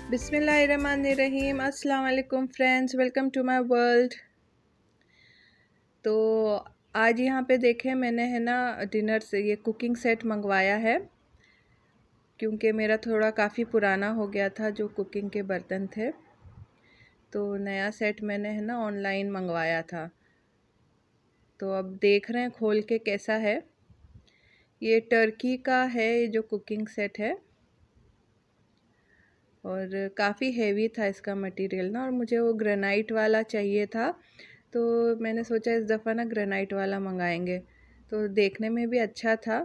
बिस्मिल्लाहिर्रहमानिर्रहीम। अस्सलाम वालेकुम friends, welcome to my world. तो आज यहाँ पे देखें मैंने है ना डिनर से ये कुकिंग सेट मंगवाया है, क्योंकि मेरा थोड़ा काफ़ी पुराना हो गया था जो कुकिंग के बर्तन थे। तो नया सेट मैंने है ना ऑनलाइन मंगवाया था। तो अब देख रहे हैं खोल के कैसा है। ये टर्की का है ये जो कुकिंग सेट है, और काफ़ी हेवी था इसका मटेरियल ना, और मुझे वो ग्रेनाइट वाला चाहिए था। तो मैंने सोचा इस दफ़ा ना ग्रेनाइट वाला मंगाएंगे, तो देखने में भी अच्छा था।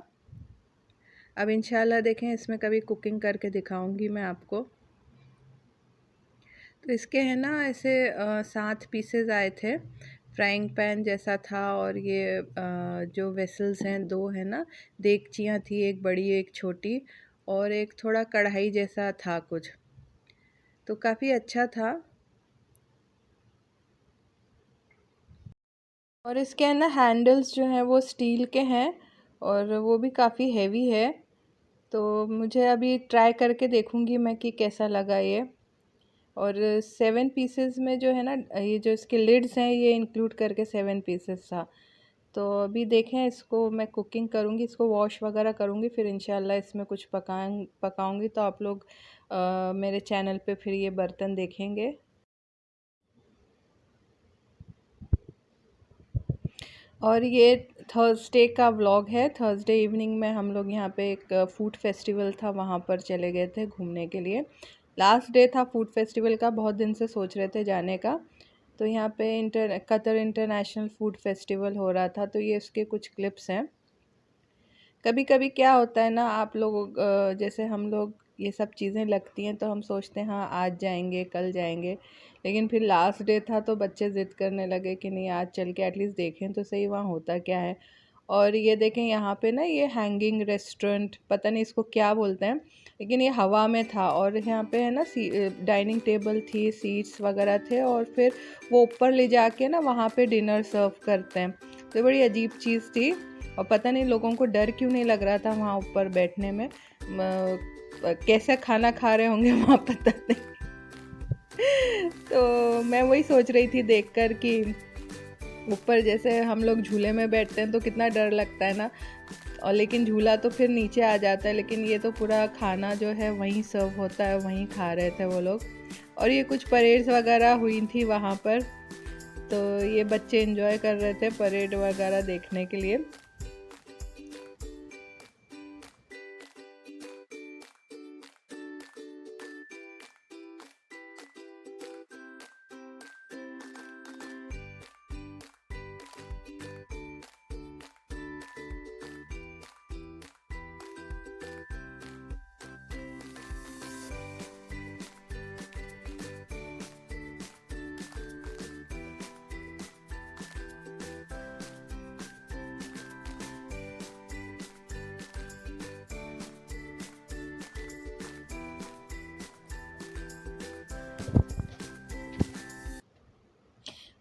अब इंशाल्लाह देखें इसमें कभी कुकिंग करके दिखाऊंगी मैं आपको। तो इसके हैं ना ऐसे 7 पीसेस आए थे। फ्राइंग पैन जैसा था, और ये जो वेसल्स हैं 2 है ना, देगचियाँ थी, एक बड़ी एक छोटी, और एक थोड़ा कढ़ाई जैसा था कुछ। तो काफ़ी अच्छा था। और इसके है ना हैंडल्स जो हैं वो स्टील के हैं, और वो भी काफ़ी हेवी है। तो मुझे अभी ट्राई करके देखूँगी मैं कि कैसा लगा ये। और 7 पीसेस में जो है ना, ये जो इसके लिड्स हैं ये इंक्लूड करके 7 पीसेस था। तो अभी देखें, इसको मैं कुकिंग करूँगी, इसको वॉश वगैरह करूँगी, फिर इंशाल्लाह इसमें कुछ पकाऊँगी। तो आप लोग मेरे चैनल पे फिर ये बर्तन देखेंगे। और ये थर्सडे का व्लॉग है। थर्सडे इवनिंग में हम लोग यहाँ पे एक फूड फेस्टिवल था, वहाँ पर चले गए थे घूमने के लिए। लास्ट डे था फूड फेस्टिवल का, बहुत दिन से सोच रहे थे जाने का। तो यहाँ पे कतर इंटरनेशनल फूड फेस्टिवल हो रहा था, तो ये उसके कुछ क्लिप्स हैं। कभी कभी क्या होता है ना, आप लोग जैसे हम लोग ये सब चीज़ें लगती हैं तो हम सोचते हैं हाँ आज जाएंगे कल जाएंगे, लेकिन फिर लास्ट डे था तो बच्चे ज़िद करने लगे कि नहीं आज चल के एटलीस्ट देखें तो सही वहाँ होता क्या है। और ये देखें यहाँ पे ना ये हैंगिंग रेस्टोरेंट, पता नहीं इसको क्या बोलते हैं, लेकिन ये हवा में था। और यहाँ पे है ना डाइनिंग टेबल थी, सीट्स वगैरह थे, और फिर वो ऊपर ले जाके ना वहाँ पे डिनर सर्व करते हैं। तो बड़ी अजीब चीज़ थी, और पता नहीं लोगों को डर क्यों नहीं लग रहा था वहाँ ऊपर बैठने में। कैसे खाना खा रहे होंगे वहाँ पता नहीं। तो मैं वही सोच रही थी देखकर कि ऊपर जैसे हम लोग झूले में बैठते हैं तो कितना डर लगता है ना, और लेकिन झूला तो फिर नीचे आ जाता है, लेकिन ये तो पूरा खाना जो है वहीं सर्व होता है, वहीं खा रहे थे वो लोग। और ये कुछ परेड्स वगैरह हुई थी वहाँ पर, तो ये बच्चे एंजॉय कर रहे थे परेड वगैरह देखने के लिए।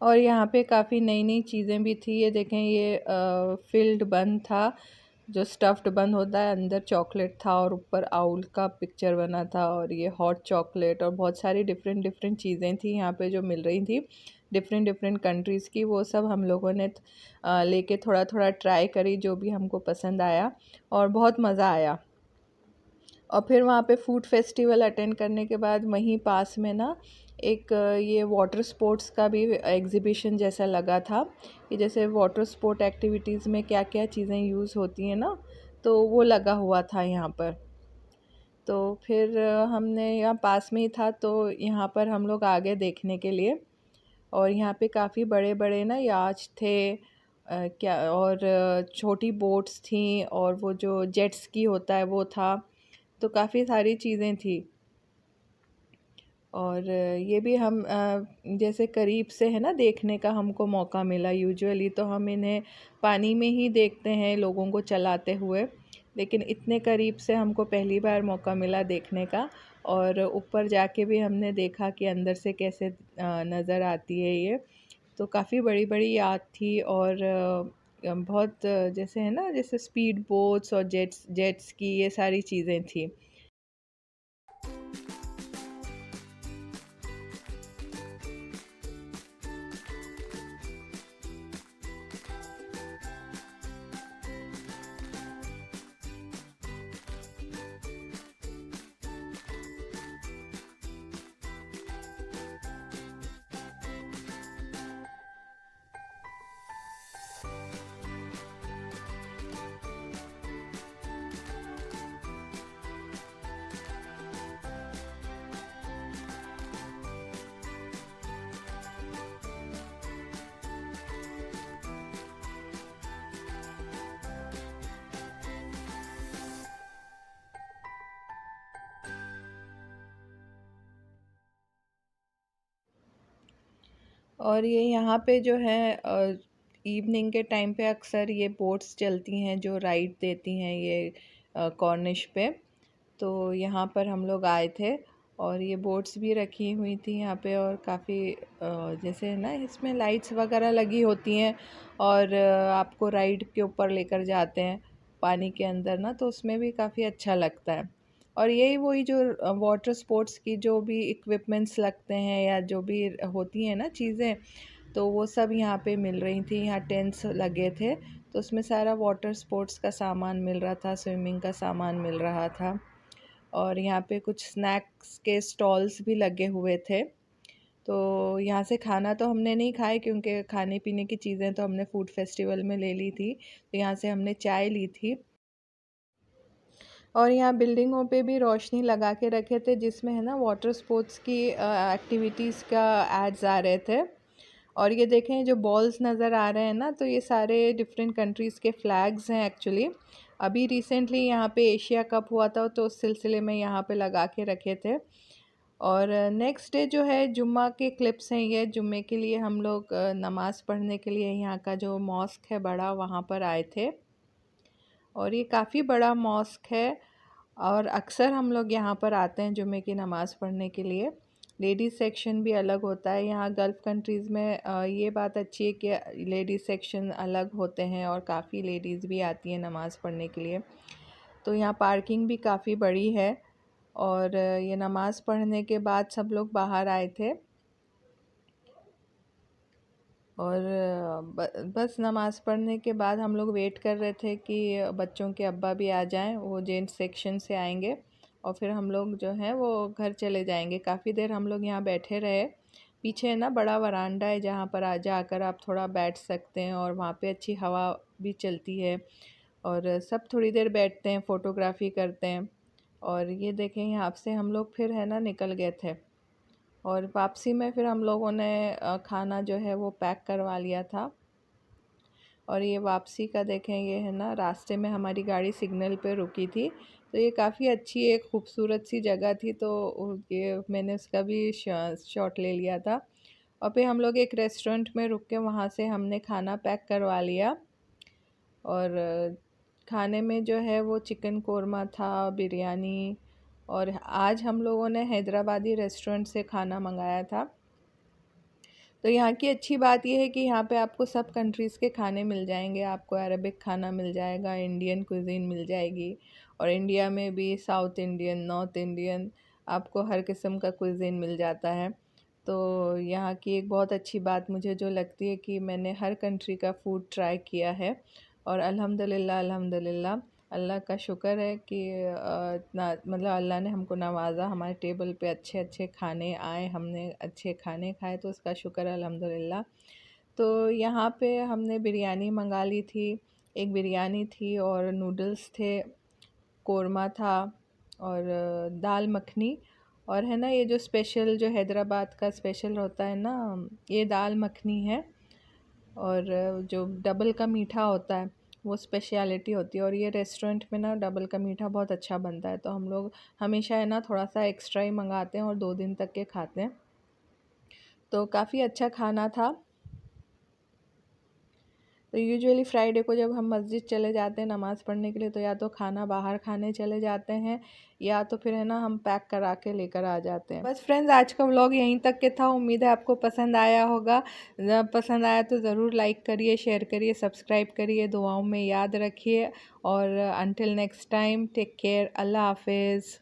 और यहाँ पे काफ़ी नई नई चीज़ें भी थी। ये देखें, ये फील्ड बन था, जो स्टफ्ड बन होता है, अंदर चॉकलेट था और ऊपर आउल का पिक्चर बना था। और ये हॉट चॉकलेट और बहुत सारी डिफरेंट डिफरेंट चीज़ें थी यहाँ पे जो मिल रही थी डिफरेंट डिफरेंट कंट्रीज़ की। वो सब हम लोगों ने लेके थोड़ा थोड़ा ट्राई करी, जो भी हमको पसंद आया, और बहुत मज़ा आया। और फिर वहाँ पे फूड फेस्टिवल अटेंड करने के बाद वहीं पास में ना एक ये वाटर स्पोर्ट्स का भी एग्ज़िबिशन जैसा लगा था, कि जैसे वाटर स्पोर्ट एक्टिविटीज़ में क्या क्या चीज़ें यूज़ होती हैं ना, तो वो लगा हुआ था यहाँ पर। तो फिर हमने यहाँ पास में ही था, तो यहाँ पर हम लोग आ गए देखने के लिए। और यहाँ पे काफ़ी बड़े बड़े ना याच थे, क्या, और छोटी बोट्स थी, और वो जो जेट स्की होता है वो था। तो काफ़ी सारी चीज़ें थी। और ये भी हम जैसे करीब से है ना देखने का हमको मौका मिला। यूजुअली तो हम इन्हें पानी में ही देखते हैं लोगों को चलाते हुए, लेकिन इतने करीब से हमको पहली बार मौका मिला देखने का। और ऊपर जाके भी हमने देखा कि अंदर से कैसे नज़र आती है ये। तो काफ़ी बड़ी बड़ी याद थी, और बहुत जैसे है ना, जैसे स्पीड बोट्स और जेट्स जेट्स की ये सारी चीज़ें थी। और ये यहाँ पे जो है इवनिंग के टाइम पे अक्सर ये बोट्स चलती हैं जो राइड देती हैं ये कॉर्निश पे। तो यहाँ पर हम लोग आए थे और ये बोट्स भी रखी हुई थी यहाँ पे, और काफ़ी जैसे ना इसमें लाइट्स वगैरह लगी होती हैं और आपको राइड के ऊपर लेकर जाते हैं पानी के अंदर ना, तो उसमें भी काफ़ी अच्छा लगता है। और यही वही जो वाटर स्पोर्ट्स की जो भी इक्विपमेंट्स लगते हैं या जो भी होती हैं ना चीज़ें, तो वो सब यहाँ पे मिल रही थी। यहाँ टेंट्स लगे थे तो उसमें सारा वाटर स्पोर्ट्स का सामान मिल रहा था, स्विमिंग का सामान मिल रहा था। और यहाँ पे कुछ स्नैक्स के स्टॉल्स भी लगे हुए थे। तो यहाँ से खाना तो हमने नहीं खाए क्योंकि खाने पीने की चीज़ें तो हमने फूड फेस्टिवल में ले ली थी। तो यहाँ से हमने चाय ली थी। और यहाँ बिल्डिंगों पे भी रोशनी लगा के रखे थे जिसमें है ना वाटर स्पोर्ट्स की एक्टिविटीज़ का एड्स आ रहे थे। और ये देखें जो बॉल्स नज़र आ रहे हैं ना, तो ये सारे डिफरेंट कंट्रीज़ के फ्लैग्स हैं एक्चुअली। अभी रिसेंटली यहाँ पे एशिया कप हुआ था तो उस सिलसिले में यहाँ पे लगा के रखे थे। और नेक्स्ट डे जो है जुम्मा के क्लिप्स हैं, ये जुम्मे के लिए हम लोग नमाज़ पढ़ने के लिए यहाँ का जो मॉस्क है बड़ा, वहाँ पर आए थे। और ये काफ़ी बड़ा मॉस्क है और अक्सर हम लोग यहाँ पर आते हैं जुम्मे की नमाज़ पढ़ने के लिए। लेडीज़ सेक्शन भी अलग होता है यहाँ गल्फ़ कंट्रीज़ में। ये बात अच्छी है कि लेडीज़ सेक्शन अलग होते हैं और काफ़ी लेडीज़ भी आती हैं नमाज़ पढ़ने के लिए। तो यहाँ पार्किंग भी काफ़ी बड़ी है। और ये नमाज़ पढ़ने के बाद सब लोग बाहर आए थे और बस नमाज़ पढ़ने के बाद हम लोग वेट कर रहे थे कि बच्चों के अब्बा भी आ जाएं, वो जेंट्स सेक्शन से आएंगे और फिर हम लोग जो हैं वो घर चले जाएंगे। काफ़ी देर हम लोग यहाँ बैठे रहे। पीछे ना बड़ा वरांडा है जहाँ पर आ जाकर आप थोड़ा बैठ सकते हैं और वहाँ पे अच्छी हवा भी चलती है और सब थोड़ी देर बैठते हैं, फ़ोटोग्राफ़ी करते हैं। और ये देखें यहाँ से हम लोग फिर है ना निकल गए थे और वापसी में फिर हम लोगों ने खाना जो है वो पैक करवा लिया था। और ये वापसी का देखें, ये है ना रास्ते में हमारी गाड़ी सिग्नल पे रुकी थी, तो ये काफ़ी अच्छी एक खूबसूरत सी जगह थी, तो ये मैंने उसका भी शॉट ले लिया था। और फिर हम लोग एक रेस्टोरेंट में रुक के वहाँ से हमने खाना पैक करवा लिया। और खाने में जो है वो चिकन कोरमा था, बिरयानी। और आज हम लोगों ने हैदराबादी रेस्टोरेंट से खाना मंगाया था। तो यहाँ की अच्छी बात यह है कि यहाँ पे आपको सब कंट्रीज़ के खाने मिल जाएंगे। आपको अरबिक खाना मिल जाएगा, इंडियन कुज़ीन मिल जाएगी, और इंडिया में भी साउथ इंडियन, नॉर्थ इंडियन, आपको हर किस्म का कुज़ीन मिल जाता है। तो यहाँ की एक बहुत अच्छी बात मुझे जो लगती है कि मैंने हर कंट्री का फ़ूड ट्राई किया है और अल्हम्दुलिल्लाह अल्हम्दुलिल्लाह अल्लाह का शुक्र है कि इतना मतलब अल्लाह ने हमको नवाज़ा, हमारे टेबल पे अच्छे अच्छे खाने आए, हमने अच्छे खाने खाए, तो उसका शुक्र है अल्हम्दुलिल्लाह। तो यहाँ पे हमने बिरयानी मंगा ली थी, एक बिरयानी थी और नूडल्स थे, कोरमा था और दाल मखनी। और है ना ये जो स्पेशल जो हैदराबाद का स्पेशल होता है ना, ये दाल मखनी है। और जो डबल का मीठा होता है वो स्पेशलिटी होती है, और ये रेस्टोरेंट में ना डबल का मीठा बहुत अच्छा बनता है, तो हम लोग हमेशा है ना थोड़ा सा एक्स्ट्रा ही मंगाते हैं और 2 दिन तक के खाते हैं। तो काफ़ी अच्छा खाना था। तो यूजुअली फ्राइडे को जब हम मस्जिद चले जाते हैं नमाज़ पढ़ने के लिए, तो या तो खाना बाहर खाने चले जाते हैं या तो फिर है ना हम पैक करा के लेकर आ जाते हैं। बस फ्रेंड्स, आज का व्लॉग यहीं तक के था। उम्मीद है आपको पसंद आया होगा। पसंद आया तो ज़रूर लाइक करिए, शेयर करिए, सब्सक्राइब करिए, दुआओं में याद रखिए। और until next time, take care, अल्लाह हाफिज़।